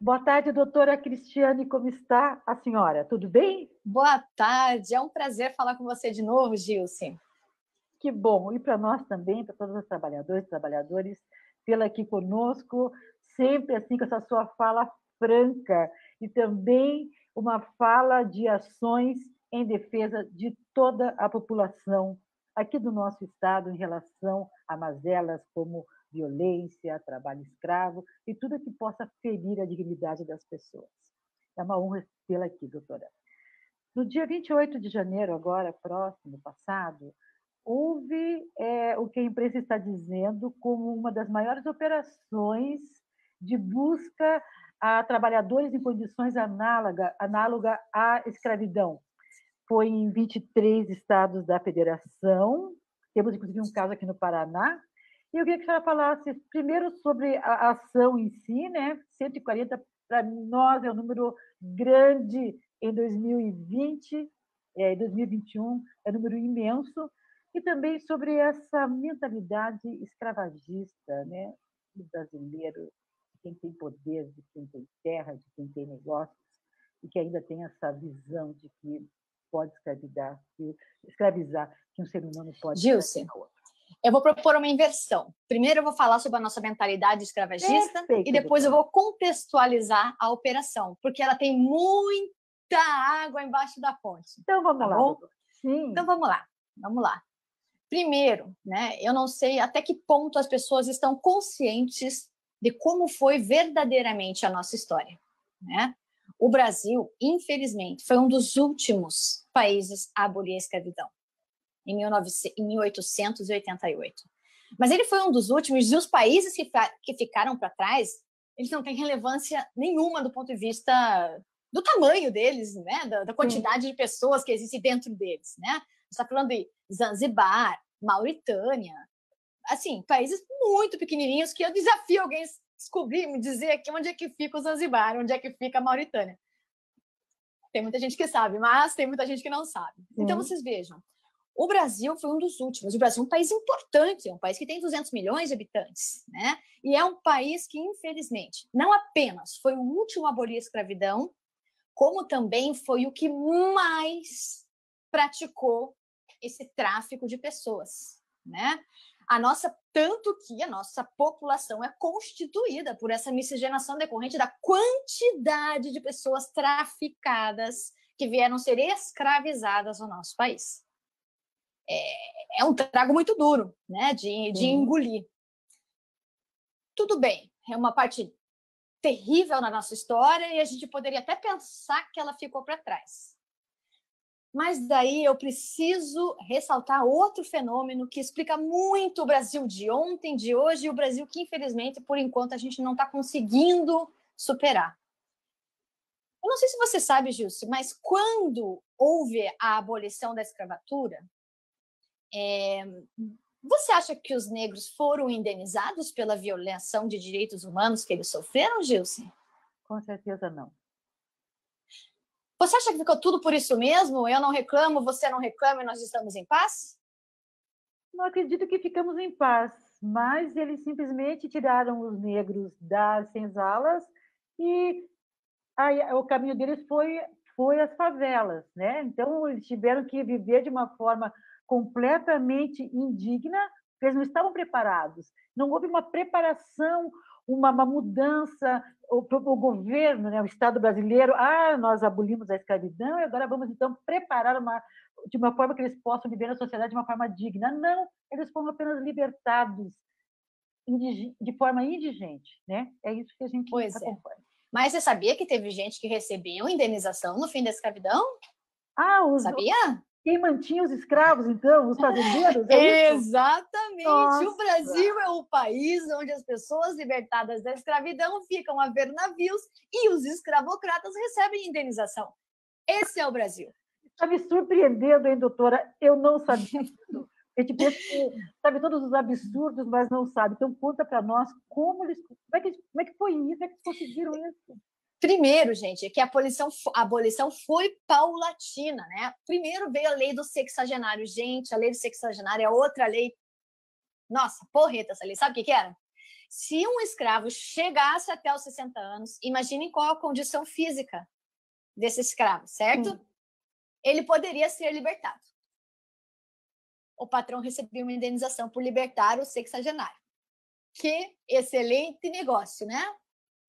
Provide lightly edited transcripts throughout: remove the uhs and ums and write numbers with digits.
Boa tarde, doutora Cristiane, como está a senhora? Tudo bem? Boa tarde, é um prazer falar com você de novo, Gilce. Que bom, e para nós também, para todos os trabalhadores e trabalhadoras, tê-la aqui conosco, sempre assim com essa sua fala franca e também uma fala de ações em defesa de toda a população aqui do nosso estado em relação a mazelas como violência, trabalho escravo e tudo que possa ferir a dignidade das pessoas. É uma honra tê-la aqui, doutora. No dia 28 de janeiro, agora, próximo, passado, houve o que a imprensa está dizendo como uma das maiores operações de busca a trabalhadores em condições análoga à escravidão. Foi em 23 estados da federação, temos inclusive um caso aqui no Paraná, e eu queria que a senhora falasse primeiro sobre a ação em si, né? 140 para nós é um número grande em 2020, 2021 é um número imenso, e também sobre essa mentalidade escravagista, né, do brasileiro, de quem tem poder, de quem tem terra, de quem tem negócios, e que ainda tem essa visão de que pode escravizar, que um ser humano pode Gilce, eu vou propor uma inversão. Primeiro eu vou falar sobre a nossa mentalidade escravagista. Perfeito, e depois doutora. Eu vou contextualizar a operação, porque ela tem muita água embaixo da ponte. Então vamos lá, doutora. Sim. Então vamos lá. Primeiro, né, eu não sei até que ponto as pessoas estão conscientes de como foi verdadeiramente a nossa história, né? O Brasil, infelizmente, foi um dos últimos países a abolir a escravidão, em 1888. Mas ele foi um dos últimos, e os países que ficaram para trás, eles não têm relevância nenhuma do ponto de vista do tamanho deles, né? Da quantidade de pessoas que existem dentro deles, né? Você está falando de Zanzibar, Mauritânia, assim, países muito pequenininhos que eu desafio alguém a descobrir, me dizer aqui onde é que fica o Zanzibar, onde é que fica a Mauritânia. Tem muita gente que sabe, mas tem muita gente que não sabe. Então, vocês vejam, o Brasil foi um dos últimos. O Brasil é um país importante, é um país que tem 200 milhões de habitantes, né? E é um país que, infelizmente, não apenas foi o último a abolir a escravidão, como também foi o que mais praticou esse tráfico de pessoas, né? Tanto que a nossa população é constituída por essa miscigenação decorrente da quantidade de pessoas traficadas que vieram ser escravizadas no nosso país. É um trago muito duro, né, de engolir. Tudo bem, é uma parte terrível na nossa história e a gente poderia até pensar que ela ficou para trás. Mas daí eu preciso ressaltar outro fenômeno que explica muito o Brasil de ontem, de hoje, e o Brasil que, infelizmente, por enquanto, a gente não está conseguindo superar. Eu não sei se você sabe, Gilce, mas quando houve a abolição da escravatura, você acha que os negros foram indenizados pela violação de direitos humanos que eles sofreram, Gilce? Com certeza não. Você acha que ficou tudo por isso mesmo? Eu não reclamo, você não reclama e nós estamos em paz? Não acredito que ficamos em paz, mas eles simplesmente tiraram os negros das senzalas e aí, o caminho deles foi as favelas, né? Então, eles tiveram que viver de uma forma completamente indigna, porque eles não estavam preparados. Não houve uma preparação, uma mudança, o governo, né, o Estado brasileiro, nós abolimos a escravidão e agora vamos, então, preparar de uma forma que eles possam viver na sociedade de uma forma digna. Não, eles foram apenas libertados de forma indigente, né? É isso que a gente acompanha. Mas você sabia que teve gente que recebeu indenização no fim da escravidão? Sabia? Quem mantinha os escravos, então? Os fazendeiros? Exatamente! Nossa. O Brasil é o país onde as pessoas libertadas da escravidão ficam a ver navios e os escravocratas recebem indenização. Esse é o Brasil. Está me surpreendendo, hein, doutora? Eu não sabia disso. A gente pensa que sabe todos os absurdos, mas não sabe. Então, conta para nós como é que foi isso? Como é que eles conseguiram isso? Primeiro, gente, é que a abolição foi paulatina, né? Primeiro veio a lei do sexagenário. Gente, a lei do sexagenário é outra lei. Nossa, porreta essa lei. Sabe o que era? Se um escravo chegasse até os 60 anos, imaginem qual a condição física desse escravo, certo? Sim. Ele poderia ser libertado. O patrão recebia uma indenização por libertar o sexagenário. Que excelente negócio, né?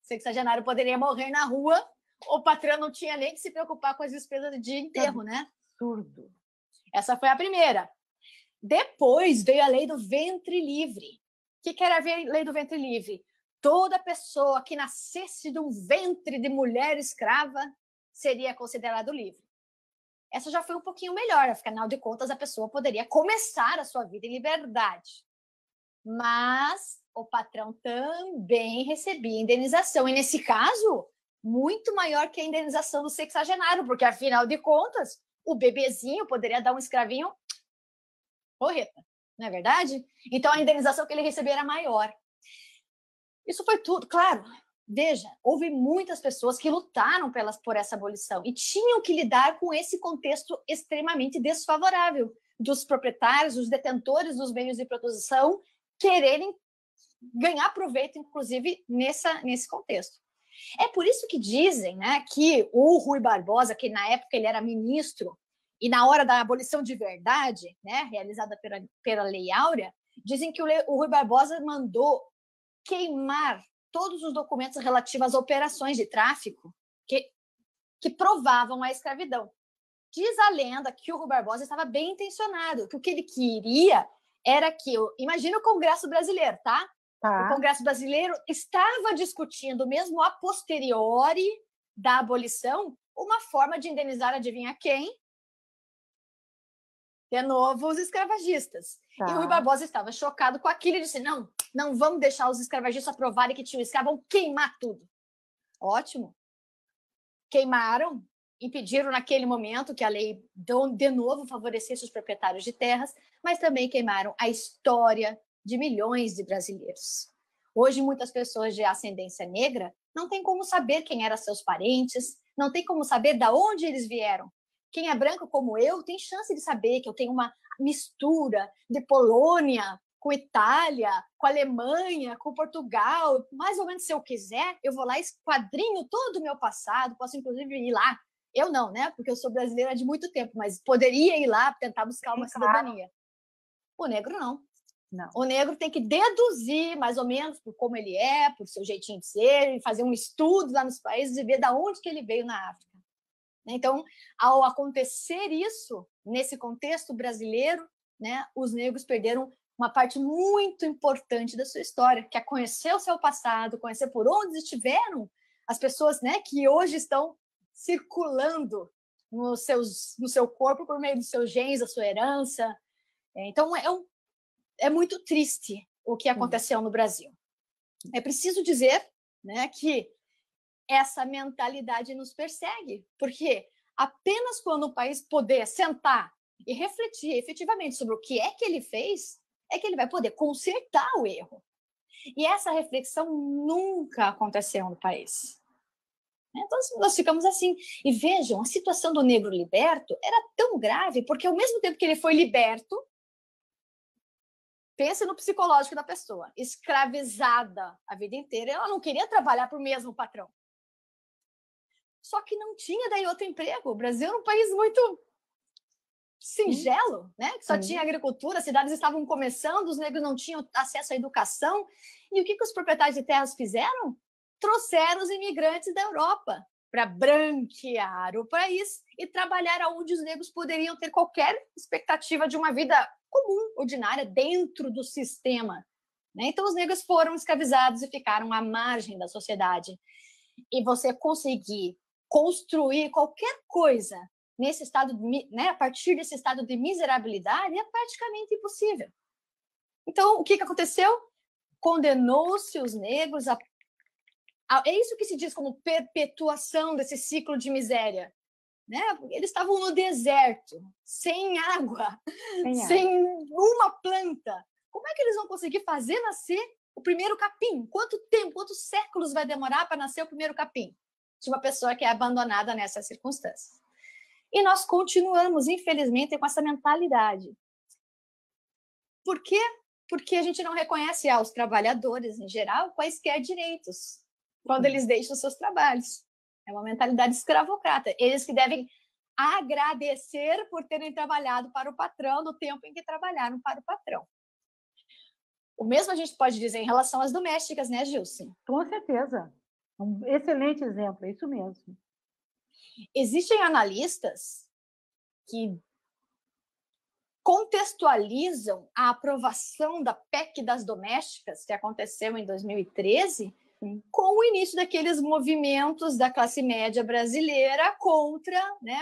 O sexagenário poderia morrer na rua, o patrão não tinha nem que se preocupar com as despesas de enterro, né? Absurdo. Essa foi a primeira. Depois veio a lei do ventre livre. O que era a lei do ventre livre? Toda pessoa que nascesse de um ventre de mulher escrava seria considerado livre. Essa já foi um pouquinho melhor, afinal de contas, a pessoa poderia começar a sua vida em liberdade. Mas o patrão também recebia indenização. E, nesse caso, muito maior que a indenização do sexagenário, porque, afinal de contas, o bebezinho poderia dar um escravinho porreta, não é verdade? Então, a indenização que ele recebia era maior. Isso foi tudo, claro. Veja, houve muitas pessoas que lutaram por essa abolição e tinham que lidar com esse contexto extremamente desfavorável dos proprietários, dos detentores dos meios de produção, quererem ganhar proveito, inclusive, nesse contexto. É por isso que dizem, né, que o Rui Barbosa, que na época ele era ministro, e na hora da abolição de verdade, né, realizada pela Lei Áurea, dizem que o Rui Barbosa mandou queimar todos os documentos relativos às operações de tráfico que provavam a escravidão. Diz a lenda que o Rui Barbosa estava bem intencionado, que o que ele queria era que, imagina o Congresso brasileiro, tá? O Congresso brasileiro estava discutindo, mesmo a posteriori da abolição, uma forma de indenizar, adivinha quem? De novo, os escravagistas. E o Rui Barbosa estava chocado com aquilo e disse, não vamos deixar os escravagistas provarem que tinham escravo, vamos queimar tudo. Ótimo. Queimaram, impediram naquele momento que a lei de novo favorecesse os proprietários de terras, mas também queimaram a história de milhões de brasileiros. Hoje, muitas pessoas de ascendência negra não têm como saber quem eram seus parentes, não tem como saber de onde eles vieram. Quem é branco como eu tem chance de saber que eu tenho uma mistura de Polônia com Itália, com Alemanha, com Portugal. Mais ou menos, se eu quiser, eu vou lá e esquadrinho todo o meu passado, posso inclusive ir lá. Eu não, né? Porque eu sou brasileira de muito tempo, mas poderia ir lá tentar buscar uma cidadania. O negro não. O negro tem que deduzir mais ou menos por como ele é, por seu jeitinho de ser, e fazer um estudo lá nos países e ver de onde que ele veio na África. Então, ao acontecer isso, nesse contexto brasileiro, né, os negros perderam uma parte muito importante da sua história, que é conhecer o seu passado, conhecer por onde estiveram as pessoas, né, que hoje estão circulando no seu corpo por meio dos seus genes, da sua herança. Então, é muito triste o que aconteceu no Brasil. É preciso dizer, né, que essa mentalidade nos persegue, porque apenas quando o país puder sentar e refletir efetivamente sobre o que é que ele fez, é que ele vai poder consertar o erro. E essa reflexão nunca aconteceu no país. Então, nós ficamos assim. E vejam, a situação do negro liberto era tão grave, porque ao mesmo tempo que ele foi liberto, pense no psicológico da pessoa, escravizada a vida inteira, ela não queria trabalhar para o mesmo patrão. Só que não tinha daí outro emprego. O Brasil era um país muito singelo, né? Que só tinha agricultura, as cidades estavam começando, os negros não tinham acesso à educação. E o que os proprietários de terras fizeram? Trouxeram os imigrantes da Europa para branquear o país e trabalhar onde os negros poderiam ter qualquer expectativa de uma vida comum, ordinária, dentro do sistema. Né? Então, os negros foram escravizados e ficaram à margem da sociedade. E você conseguir construir qualquer coisa nesse estado, né, a partir desse estado de miserabilidade é praticamente impossível. Então, o que aconteceu? Condenou-se os negros a... É isso que se diz como perpetuação desse ciclo de miséria. Né? Eles estavam no deserto, sem água, sem uma planta. Como é que eles vão conseguir fazer nascer o primeiro capim? Quanto tempo, quantos séculos vai demorar para nascer o primeiro capim de uma pessoa que é abandonada nessas circunstâncias? E nós continuamos, infelizmente, com essa mentalidade. Por quê? porque a gente não reconhece aos trabalhadores, em geral, quaisquer direitos quando eles deixam seus trabalhos. É uma mentalidade escravocrata. Eles que devem agradecer por terem trabalhado para o patrão no tempo em que trabalharam para o patrão. O mesmo a gente pode dizer em relação às domésticas, né, Gilson? Com certeza. Um excelente exemplo, é isso mesmo. Existem analistas que contextualizam a aprovação da PEC das domésticas, que aconteceu em 2013, com o início daqueles movimentos da classe média brasileira contra, né,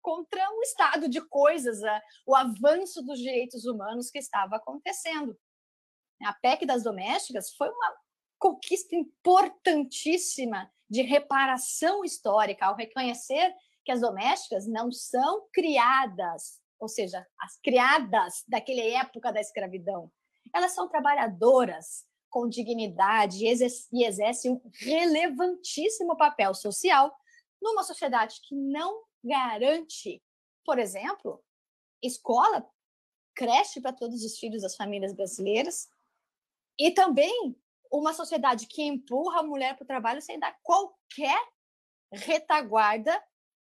contra o estado de coisas, o avanço dos direitos humanos que estava acontecendo. A PEC das domésticas foi uma conquista importantíssima de reparação histórica, ao reconhecer que as domésticas não são criadas, ou seja, as criadas daquela época da escravidão. Elas são trabalhadoras com dignidade e exercem um relevantíssimo papel social numa sociedade que não garante, por exemplo, escola, creche para todos os filhos das famílias brasileiras, e também uma sociedade que empurra a mulher para o trabalho sem dar qualquer retaguarda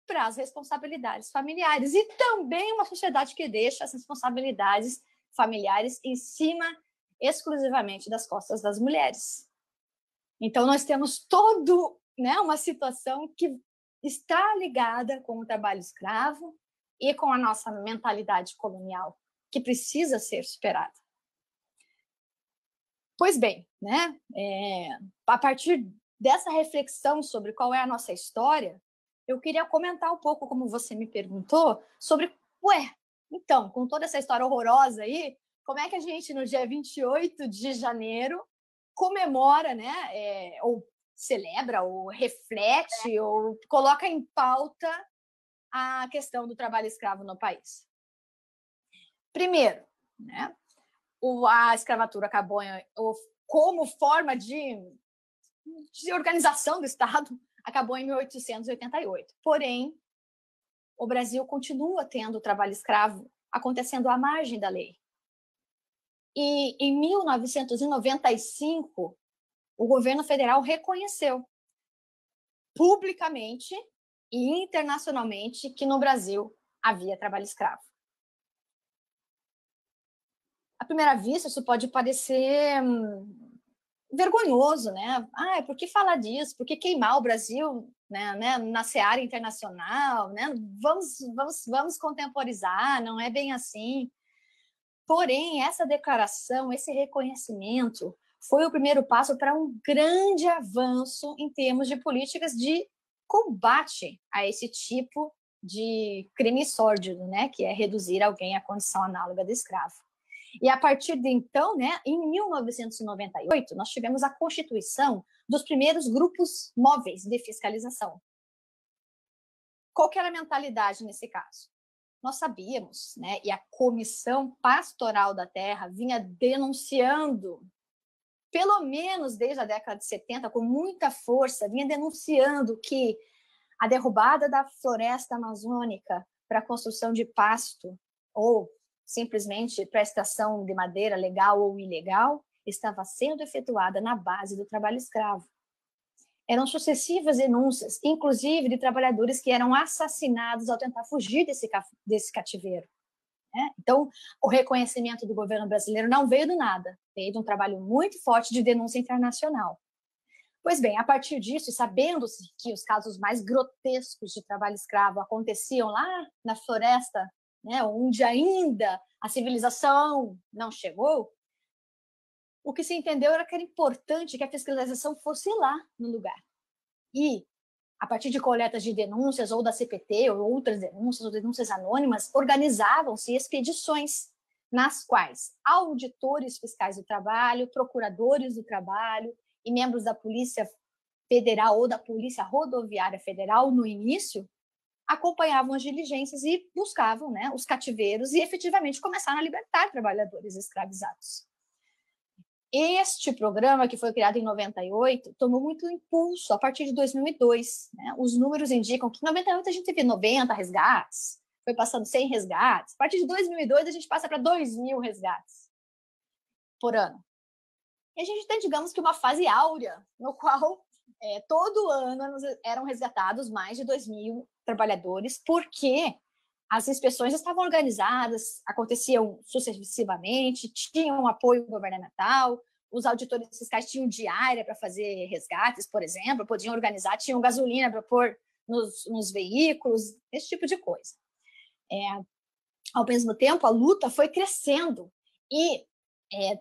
para as responsabilidades familiares. E também uma sociedade que deixa as responsabilidades familiares em cima exclusivamente das costas das mulheres. Então, nós temos uma situação que está ligada com o trabalho escravo e com a nossa mentalidade colonial, que precisa ser superada. Pois bem, né? A partir dessa reflexão sobre qual é a nossa história, eu queria comentar um pouco, como você me perguntou, sobre, então, com toda essa história horrorosa aí, como é que a gente, no dia 28 de janeiro, comemora, né? Ou celebra, ou reflete, ou coloca em pauta a questão do trabalho escravo no país. Primeiro, né? A escravatura acabou como forma de organização do Estado, acabou em 1888. Porém, o Brasil continua tendo o trabalho escravo acontecendo à margem da lei. E em 1995, o governo federal reconheceu publicamente e internacionalmente que no Brasil havia trabalho escravo. À primeira vista, isso pode parecer vergonhoso, né? Por que falar disso? Por que queimar o Brasil, né, na seara internacional? Né? Vamos contemporizar, não é bem assim. Porém, essa declaração, esse reconhecimento, foi o primeiro passo para um grande avanço em termos de políticas de combate a esse tipo de crime sórdido, né, que é reduzir alguém à condição análoga de escravo. E a partir de então, né, em 1998, nós tivemos a constituição dos primeiros grupos móveis de fiscalização. Qual que era a mentalidade nesse caso? Nós sabíamos, né, e a Comissão Pastoral da Terra vinha denunciando, pelo menos desde a década de 70, com muita força, vinha denunciando que a derrubada da floresta amazônica para a construção de pasto, ou simplesmente para a extração de madeira legal ou ilegal, estava sendo efetuada na base do trabalho escravo. Eram sucessivas denúncias, inclusive de trabalhadores que eram assassinados ao tentar fugir desse cativeiro. Né? Então, o reconhecimento do governo brasileiro não veio do nada, veio de um trabalho muito forte de denúncia internacional. Pois bem, a partir disso, sabendo-se que os casos mais grotescos de trabalho escravo aconteciam lá na floresta, né, onde ainda a civilização não chegou, o que se entendeu era que era importante que a fiscalização fosse lá no lugar. E, a partir de coletas de denúncias, ou da CPT, ou outras denúncias, ou denúncias anônimas, organizavam-se expedições nas quais auditores fiscais do trabalho, procuradores do trabalho e membros da Polícia Federal ou da Polícia Rodoviária Federal, no início, acompanhavam as diligências e buscavam, né, os cativeiros e efetivamente começaram a libertar trabalhadores escravizados. Este programa, que foi criado em 98, tomou muito impulso a partir de 2002. Né? Os números indicam que em 98 a gente teve 90 resgates, foi passando 100 resgates. A partir de 2002 a gente passa para 2.000 resgates. por ano. E a gente tem, digamos que, uma fase áurea, no qual todo ano eram resgatados mais de 2.000 trabalhadores, porque as inspeções estavam organizadas, aconteciam sucessivamente, tinham apoio governamental, os auditores fiscais tinham diária para fazer resgates, por exemplo, podiam organizar, tinham gasolina para pôr nos veículos, esse tipo de coisa. Ao mesmo tempo, a luta foi crescendo e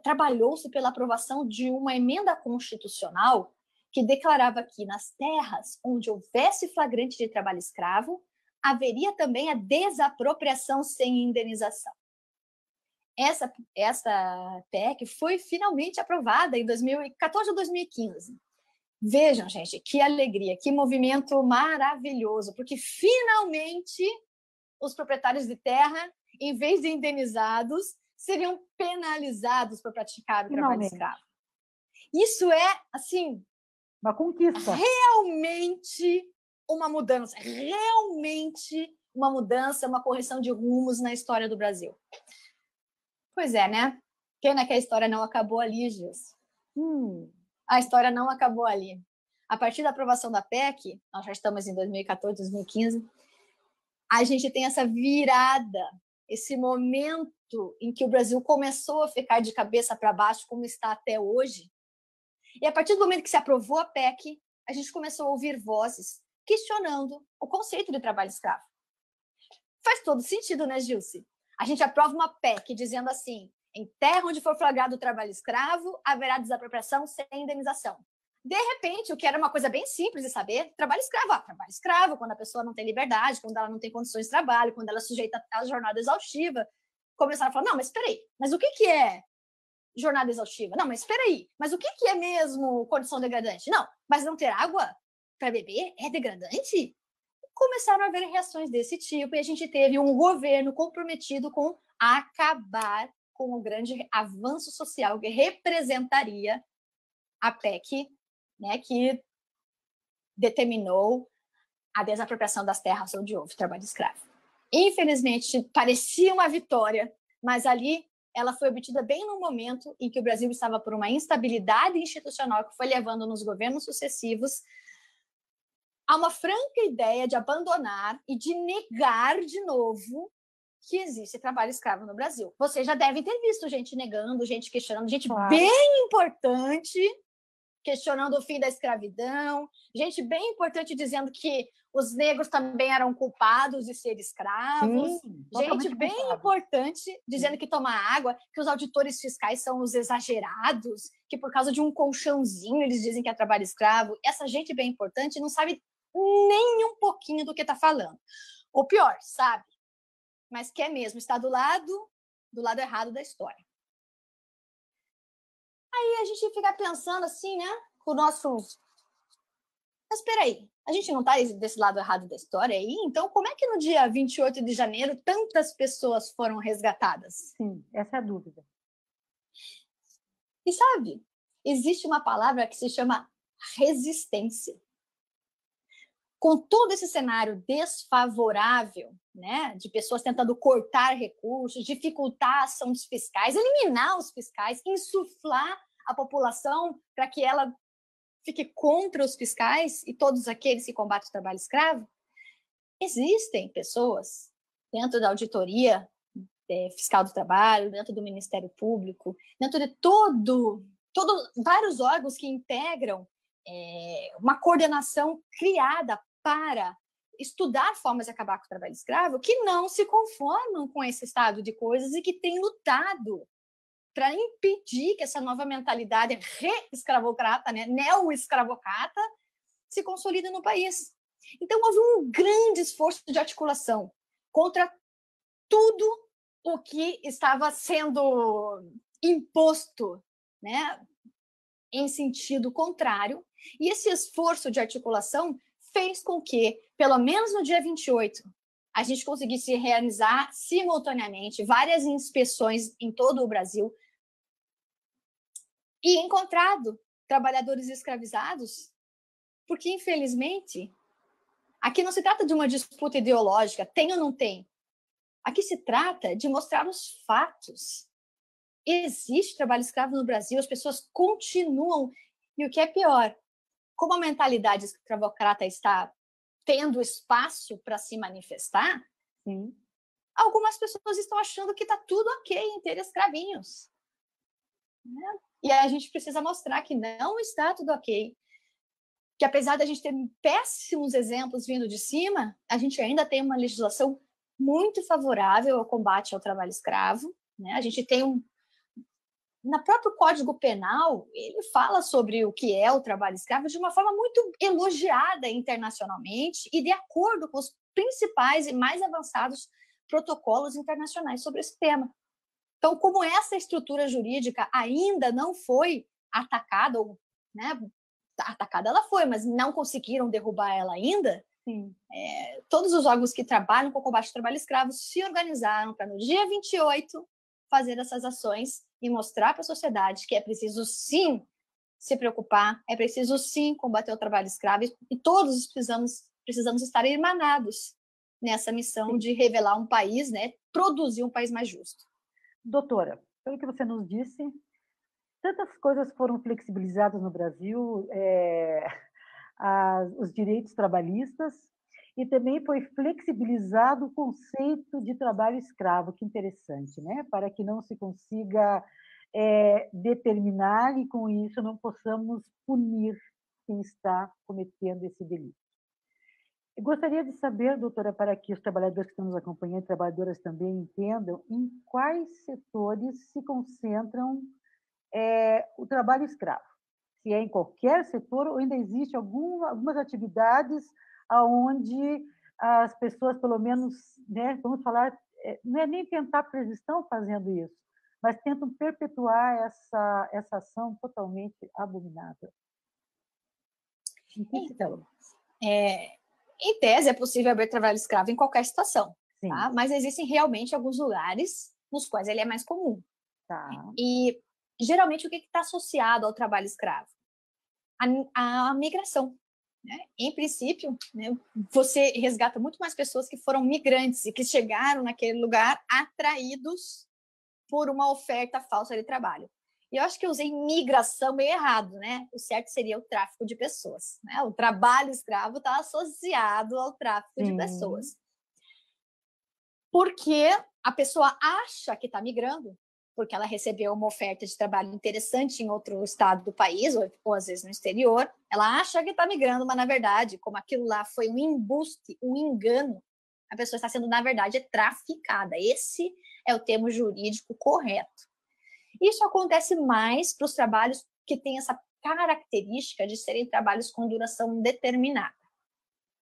trabalhou-se pela aprovação de uma emenda constitucional que declarava que nas terras onde houvesse flagrante de trabalho escravo, haveria também a desapropriação sem indenização. Essa PEC foi finalmente aprovada em 2014 ou 2015. Vejam, gente, que alegria, que movimento maravilhoso, porque finalmente os proprietários de terra, em vez de indenizados, seriam penalizados por praticar o trabalho escravo. Isso é, assim, uma conquista. Realmente uma mudança, uma correção de rumos na história do Brasil. Pois é, né? Pena que a história não acabou ali, Gilson. A história não acabou ali. A partir da aprovação da PEC, nós já estamos em 2014, 2015, a gente tem essa virada, esse momento em que o Brasil começou a ficar de cabeça para baixo, como está até hoje. E a partir do momento que se aprovou a PEC, a gente começou a ouvir vozes questionando o conceito de trabalho escravo. Faz todo sentido, né, Gilce? A gente aprova uma PEC dizendo assim, em terra onde for flagrado o trabalho escravo, haverá desapropriação sem indenização. De repente, o que era uma coisa bem simples de saber, trabalho escravo, quando a pessoa não tem liberdade, quando ela não tem condições de trabalho, quando ela é sujeita à jornada exaustiva, começaram a falar, não, mas espera aí, mas o que é jornada exaustiva? Não, mas espera aí, mas o que é mesmo condição degradante? Não, mas não ter água para beber é degradante? Começaram a haver reações desse tipo e a gente teve um governo comprometido com acabar com o grande avanço social que representaria a PEC, né, que determinou a desapropriação das terras onde houve trabalho escravo. Infelizmente, parecia uma vitória, mas ali ela foi obtida bem no momento em que o Brasil estava por uma instabilidade institucional que foi levando nos governos sucessivos a uma franca ideia de abandonar e de negar de novo que existe trabalho escravo no Brasil. Vocês já devem ter visto gente negando, gente questionando, gente bem importante questionando o fim da escravidão, gente bem importante dizendo que os negros também eram culpados de ser escravos, gente bem importante dizendo que tomar água, que os auditores fiscais são os exagerados, que por causa de um colchãozinho eles dizem que é trabalho escravo. Essa gente bem importante não sabe nem um pouquinho do que está falando. Ou pior, sabe, mas quer mesmo estar do lado errado da história. Aí a gente fica pensando assim, né, com o nosso... Mas espera aí, a gente não está desse lado errado da história aí? Então, como é que no dia 28 de janeiro tantas pessoas foram resgatadas? Sim, essa é a dúvida. E sabe, existe uma palavra que se chama resistência. Com todo esse cenário desfavorável, né, de pessoas tentando cortar recursos, dificultar a ação dos fiscais, eliminar os fiscais, insuflar a população para que ela fique contra os fiscais e todos aqueles que combatem o trabalho escravo, existem pessoas dentro da auditoria fiscal do trabalho, dentro do Ministério Público, dentro de vários órgãos que integram uma coordenação criada para estudar formas de acabar com o trabalho escravo, que não se conformam com esse estado de coisas e que têm lutado para impedir que essa nova mentalidade re-escravocrata, né, neo-escravocrata, se consolide no país. Então, houve um grande esforço de articulação contra tudo o que estava sendo imposto, né, em sentido contrário, e esse esforço de articulação fez com que, pelo menos no dia 28, a gente conseguisse realizar simultaneamente várias inspeções em todo o Brasil e encontrado trabalhadores escravizados, porque, infelizmente, aqui não se trata de uma disputa ideológica, tem ou não tem. Aqui se trata de mostrar os fatos. existe trabalho escravo no Brasil, as pessoas continuam, e o que é pior, como a mentalidade escravocrata está tendo espaço para se manifestar, Sim. Algumas pessoas estão achando que está tudo ok em ter escravinhos. Né? E aí a gente precisa mostrar que não está tudo ok. Que apesar da gente ter péssimos exemplos vindo de cima, a gente ainda tem uma legislação muito favorável ao combate ao trabalho escravo. Né? A gente tem no próprio Código Penal, ele fala sobre o que é o trabalho escravo de uma forma muito elogiada internacionalmente e de acordo com os principais e mais avançados protocolos internacionais sobre esse tema. Então, como essa estrutura jurídica ainda não foi atacada, ou, né, atacada ela foi, mas não conseguiram derrubar ela ainda, todos os órgãos que trabalham com o combate ao trabalho escravo se organizaram para, no dia 28, fazer essas ações e mostrar para a sociedade que é preciso, sim, se preocupar, é preciso, sim, combater o trabalho escravo e todos precisamos estar irmanados nessa missão de revelar um país, né, produzir um país mais justo. Doutora, pelo que você nos disse, tantas coisas foram flexibilizadas no Brasil, os direitos trabalhistas, e também foi flexibilizado o conceito de trabalho escravo, que interessante, né? Para que não se consiga determinar e, com isso, não possamos punir quem está cometendo esse delito. Eu gostaria de saber, doutora, para que os trabalhadores que estão nos acompanhando, trabalhadoras também entendam, em quais setores se concentram o trabalho escravo. Se é em qualquer setor ou ainda existe algumas atividades onde as pessoas, pelo menos, né, vamos falar, não é nem tentar, porque eles estão fazendo isso, mas tentam perpetuar essa ação totalmente abominável. Então, em tese, é possível haver trabalho escravo em qualquer situação, tá? Mas existem realmente alguns lugares nos quais ele é mais comum. Tá. E, geralmente, o que está associado ao trabalho escravo? A migração. Né? Em princípio, né, você resgata muito mais pessoas que foram migrantes e que chegaram naquele lugar atraídos por uma oferta falsa de trabalho. E eu acho que eu usei migração meio errado, né? O certo seria o tráfico de pessoas. Né? O trabalho escravo está associado ao tráfico de pessoas. Porque a pessoa acha que está migrando, porque ela recebeu uma oferta de trabalho interessante em outro estado do país, ou às vezes no exterior, ela acha que está migrando, mas, na verdade, como aquilo lá foi um embuste, um engano, a pessoa está sendo, na verdade, traficada. Esse é o termo jurídico correto. Isso acontece mais para os trabalhos que têm essa característica de serem trabalhos com duração determinada.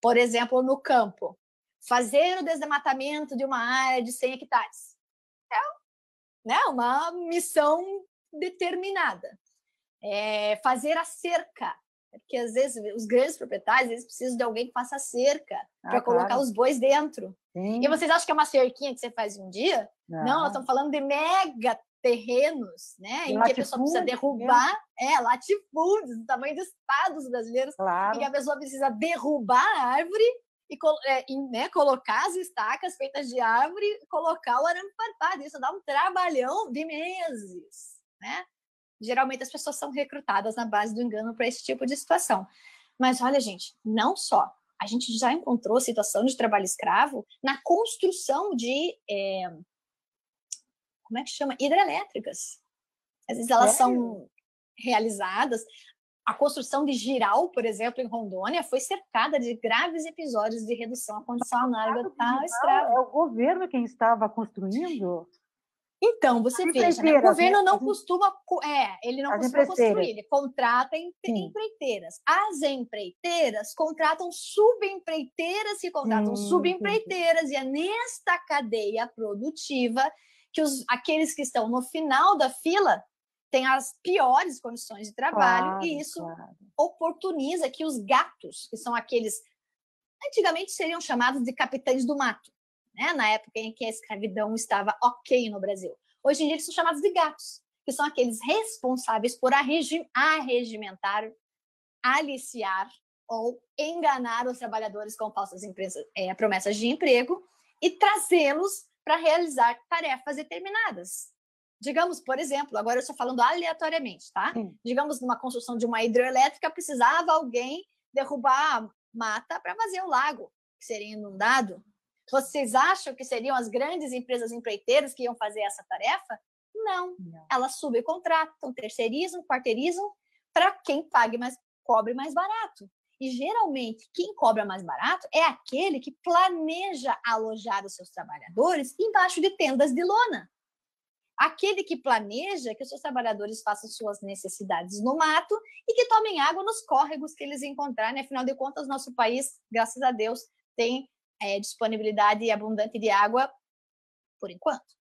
Por exemplo, no campo, fazer o desmatamento de uma área de 100 hectares. Né, uma missão determinada. Fazer a cerca, porque às vezes os grandes proprietários eles precisam de alguém que faça a cerca para colocar os bois dentro. E vocês acham que é uma cerquinha que você faz um dia? Não, nós estamos falando de mega terrenos, né, em que a pessoa precisa derrubar latifúndios do tamanho dos estados brasileiros, em que a pessoa precisa derrubar a árvore e colocar as estacas feitas de árvore, colocar o arame farpado. Isso dá um trabalhão de meses, né? Geralmente as pessoas são recrutadas na base do engano para esse tipo de situação. Mas olha, gente, não só. A gente já encontrou situação de trabalho escravo na construção de como é que chama? Hidrelétricas. Às vezes elas são realizadas. A construção de Jirau, por exemplo, em Rondônia, foi cercada de graves episódios de redução condicional ambiental escrava. É o governo quem estava construindo? Então, você veja, né? O governo não costuma, ele não costuma construir, ele contrata empreiteiras. As empreiteiras contratam subempreiteiras que contratam subempreiteiras, e é nesta cadeia produtiva que aqueles que estão no final da fila têm as piores condições de trabalho, e isso oportuniza que os gatos, que são aqueles, antigamente seriam chamados de capitães do mato, né? Na época em que a escravidão estava ok no Brasil. Hoje em dia eles são chamados de gatos, que são aqueles responsáveis por arregimentar, aliciar ou enganar os trabalhadores com falsas promessas de emprego e trazê-los para realizar tarefas determinadas. Digamos, por exemplo, agora eu estou falando aleatoriamente, tá? Sim. Digamos, numa construção de uma hidrelétrica, precisava alguém derrubar a mata para fazer o lago, que seria inundado. Vocês acham que seriam as grandes empresas empreiteiras que iam fazer essa tarefa? Não. Elas subcontratam, terceirizam, quarteirizam para quem pague mais, cobre mais barato. E, geralmente, quem cobra mais barato é aquele que planeja alojar os seus trabalhadores embaixo de tendas de lona. Aquele que planeja que os seus trabalhadores façam suas necessidades no mato e que tomem água nos córregos que eles encontrarem. Afinal de contas, nosso país, graças a Deus, tem disponibilidade abundante de água por enquanto.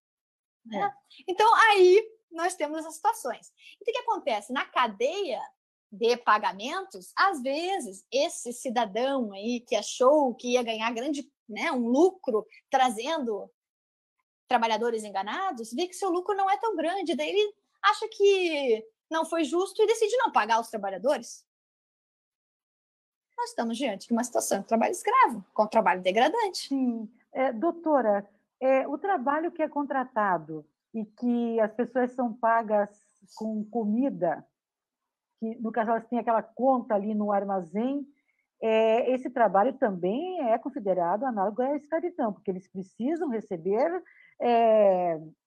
Né? Então, aí nós temos essas situações. E o que acontece? Na cadeia de pagamentos, às vezes, esse cidadão aí que achou que ia ganhar um lucro trazendo trabalhadores enganados, vê que seu lucro não é tão grande, daí ele acha que não foi justo e decide não pagar os trabalhadores. Nós estamos diante de uma situação de trabalho escravo, com trabalho degradante. Sim. Doutora, o trabalho que é contratado e que as pessoas são pagas com comida, que no caso elas têm aquela conta ali no armazém, esse trabalho também é considerado análogo à escravidão, porque eles precisam receber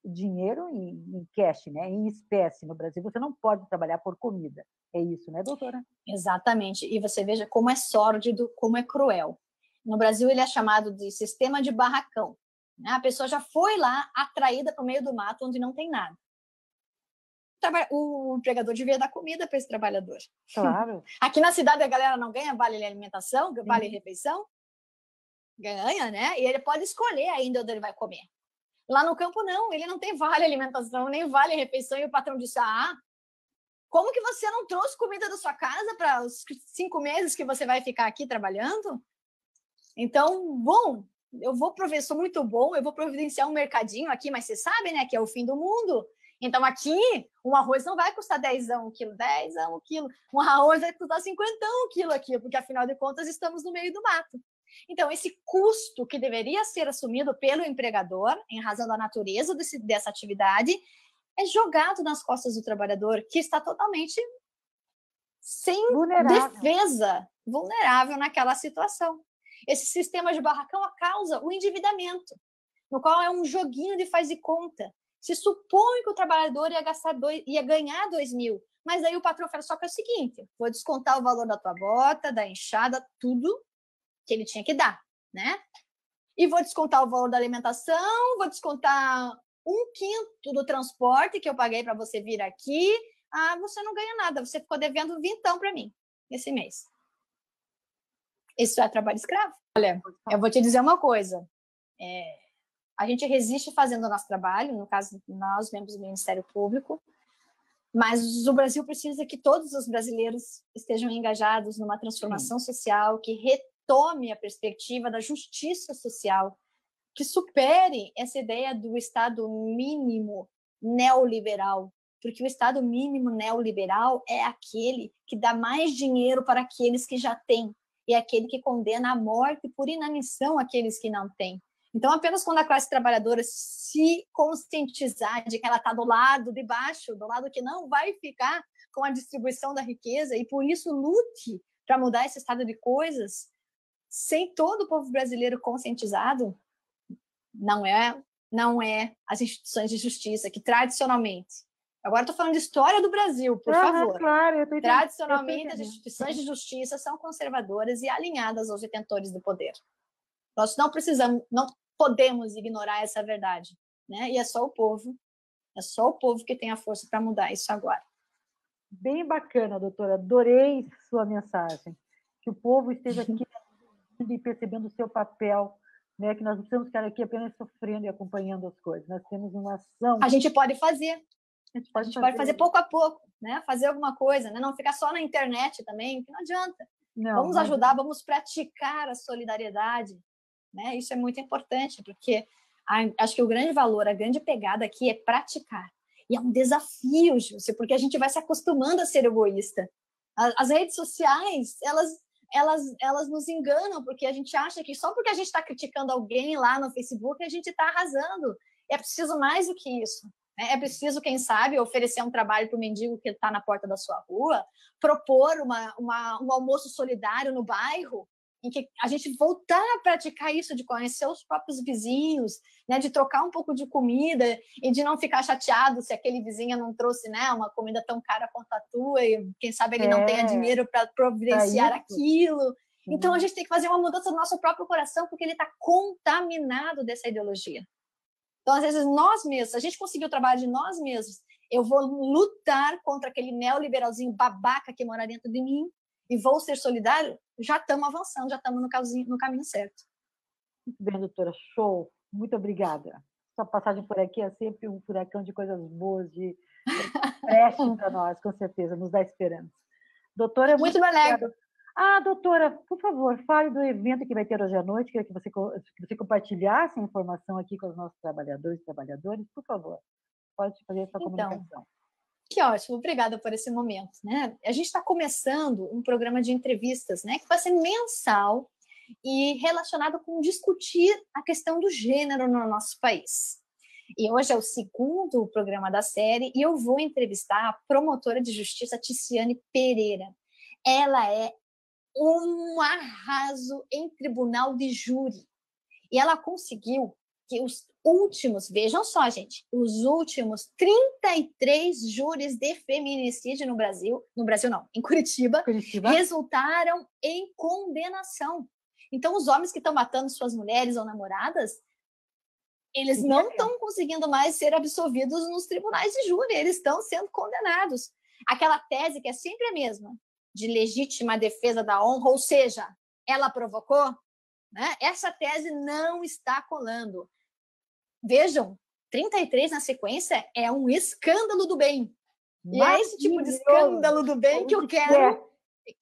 dinheiro em cash, né? Em espécie. No Brasil, você não pode trabalhar por comida. É isso, né, doutora? Exatamente. E você veja como é sórdido, como é cruel. No Brasil, ele é chamado de sistema de barracão. Né? A pessoa já foi lá atraída para o meio do mato, onde não tem nada. O empregador devia dar comida para esse trabalhador. Claro. Aqui na cidade a galera não ganha vale alimentação, vale refeição. Ganha, né? E ele pode escolher ainda onde ele vai comer. Lá no campo, não. Ele não tem vale alimentação, nem vale refeição. E o patrão disse, como que você não trouxe comida da sua casa para os 5 meses que você vai ficar aqui trabalhando? Então, bom, sou muito bom, eu vou providenciar um mercadinho aqui, mas você sabe, né, que é o fim do mundo. Então, aqui, um arroz não vai custar 10 o quilo, 10 o quilo. Um arroz vai custar 50 o quilo aqui, porque, afinal de contas, estamos no meio do mato. Então, esse custo que deveria ser assumido pelo empregador, em razão da natureza dessa atividade, é jogado nas costas do trabalhador, que está totalmente sem defesa, vulnerável naquela situação. Esse sistema de barracão causa o endividamento, no qual é um joguinho de faz de conta. Se supõe que o trabalhador ia ganhar 2 mil, mas aí o patrão fala só que é o seguinte, vou descontar o valor da tua bota, da enxada, tudo que ele tinha que dar, né? E vou descontar o valor da alimentação, vou descontar 1/5 do transporte que eu paguei para você vir aqui. Você não ganha nada, você ficou devendo 20 para mim esse mês. Isso é trabalho escravo. Olha, eu vou te dizer uma coisa. A gente resiste fazendo o nosso trabalho, no caso, nós, membros do Ministério Público, mas o Brasil precisa que todos os brasileiros estejam engajados numa transformação social que retome a perspectiva da justiça social, que supere essa ideia do Estado mínimo neoliberal, porque o Estado mínimo neoliberal é aquele que dá mais dinheiro para aqueles que já têm, e é aquele que condena à morte por inanição aqueles que não têm. Então, apenas quando a classe trabalhadora se conscientizar de que ela está do lado de baixo, do lado que não vai ficar com a distribuição da riqueza, e por isso lute para mudar esse estado de coisas, sem todo o povo brasileiro conscientizado, não é as instituições de justiça que tradicionalmente... Agora estou falando de história do Brasil, por favor. Claro, Tradicionalmente, as instituições de justiça são conservadoras e alinhadas aos detentores do poder. Nós não podemos ignorar essa verdade, né? E é só o povo que tem a força para mudar isso agora. Bem bacana, doutora. Adorei sua mensagem. Que o povo esteja aqui e percebendo o seu papel, né? Que nós não precisamos ficar aqui apenas sofrendo e acompanhando as coisas. Nós temos uma ação. A gente pode fazer. A gente pode fazer pouco a pouco, né? Fazer alguma coisa, né? Não ficar só na internet também, que não adianta. Vamos ajudar, vamos praticar a solidariedade, né? Isso é muito importante, porque acho que o grande valor, a grande pegada aqui é praticar. E é um desafio, Júcia, porque a gente vai se acostumando a ser egoísta. As redes sociais, elas nos enganam, porque a gente acha que só porque a gente está criticando alguém lá no Facebook, a gente está arrasando. É preciso mais do que isso. né? É preciso, quem sabe, oferecer um trabalho para o mendigo que está na porta da sua rua, propor um almoço solidário no bairro, em que a gente voltar a praticar isso, de conhecer os próprios vizinhos, né, de trocar um pouco de comida e de não ficar chateado se aquele vizinho não trouxe, né, uma comida tão cara quanto a tua e quem sabe ele não tenha dinheiro para providenciar aquilo. Então a gente tem que fazer uma mudança no nosso próprio coração porque ele está contaminado dessa ideologia. Então, às vezes, nós mesmos, a gente conseguiu o trabalho de nós mesmos, eu vou lutar contra aquele neoliberalzinho babaca que mora dentro de mim e vou ser solidário, já estamos avançando, já estamos no caminho certo. Muito bem, doutora, show. Muito obrigada. Sua passagem por aqui é sempre um furacão de coisas boas, de preste para nós, com certeza, nos dá esperança. Doutora, muito obrigada. Doutora, por favor, fale do evento que vai ter hoje à noite, queria que você compartilhasse a informação aqui com os nossos trabalhadores e trabalhadoras, por favor, pode fazer essa comunicação. Que ótimo, obrigada por esse momento, né? A gente está começando um programa de entrevistas, né, que vai ser mensal e relacionado com discutir a questão do gênero no nosso país. E hoje é o segundo programa da série e eu vou entrevistar a promotora de justiça Ticiane Pereira. Ela é um arraso em tribunal de júri. E ela conseguiu que os últimos, vejam só, gente, os últimos 33 júris de feminicídio no Brasil não, em Curitiba, resultaram em condenação. Então, os homens que estão matando suas mulheres ou namoradas, eles não estão conseguindo mais ser absolvidos nos tribunais de júri, eles estão sendo condenados. Aquela tese que é sempre a mesma, de legítima defesa da honra, ou seja, ela provocou, né? Essa tese não está colando. Vejam, 33 na sequência é um escândalo do bem. E é esse tipo de escândalo do bem que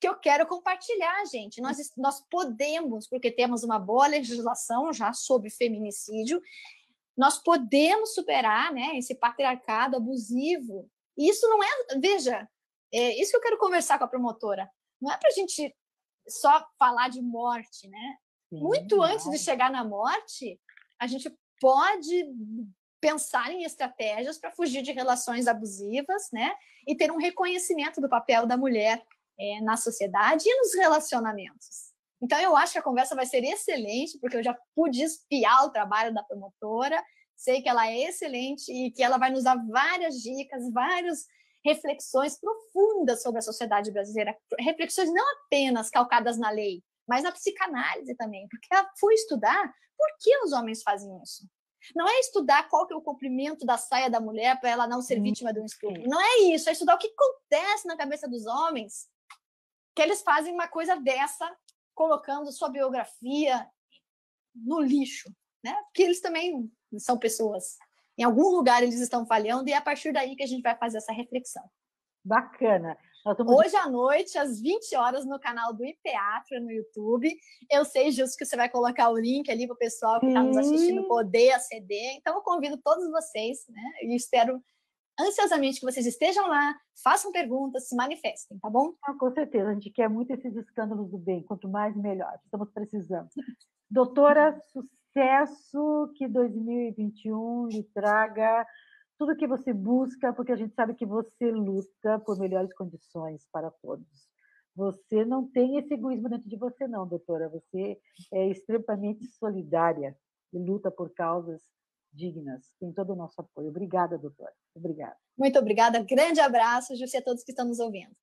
eu quero compartilhar, gente. Nós podemos, porque temos uma boa legislação já sobre feminicídio, nós podemos superar, né, esse patriarcado abusivo. E isso não é, veja, isso que eu quero conversar com a promotora. Não é para a gente só falar de morte, né? Muito antes de chegar na morte, a gente pode pensar em estratégias para fugir de relações abusivas, né? E ter um reconhecimento do papel da mulher na sociedade e nos relacionamentos. Então, eu acho que a conversa vai ser excelente, porque eu já pude espiar o trabalho da promotora, sei que ela é excelente e que ela vai nos dar várias dicas, várias reflexões profundas sobre a sociedade brasileira, reflexões não apenas calcadas na lei, mas na psicanálise também, porque ela foi estudar por que os homens fazem isso. Não é estudar qual que é o comprimento da saia da mulher para ela não ser vítima de um estupro. Não é isso, é estudar o que acontece na cabeça dos homens, que eles fazem uma coisa dessa, colocando sua biografia no lixo, né? Porque eles também são pessoas. Em algum lugar eles estão falhando e é a partir daí que a gente vai fazer essa reflexão. Bacana. Hoje à noite, às 20 horas, no canal do IPEATRA, no YouTube. Eu sei, Justo, que você vai colocar o link ali para o pessoal que está nos assistindo poder aceder. Então, eu convido todos vocês, né? E espero ansiosamente que vocês estejam lá, façam perguntas, se manifestem, tá bom? Com certeza, a gente quer muito esses escândalos do bem. Quanto mais, melhor. Estamos precisando. Doutora, sucesso, que 2021 lhe traga tudo que você busca, porque a gente sabe que você luta por melhores condições para todos. Você não tem esse egoísmo dentro de você, não, doutora. Você é extremamente solidária e luta por causas dignas. Tem todo o nosso apoio. Obrigada, doutora. Obrigada. Muito obrigada. Grande abraço, Jussi, a todos que estão nos ouvindo.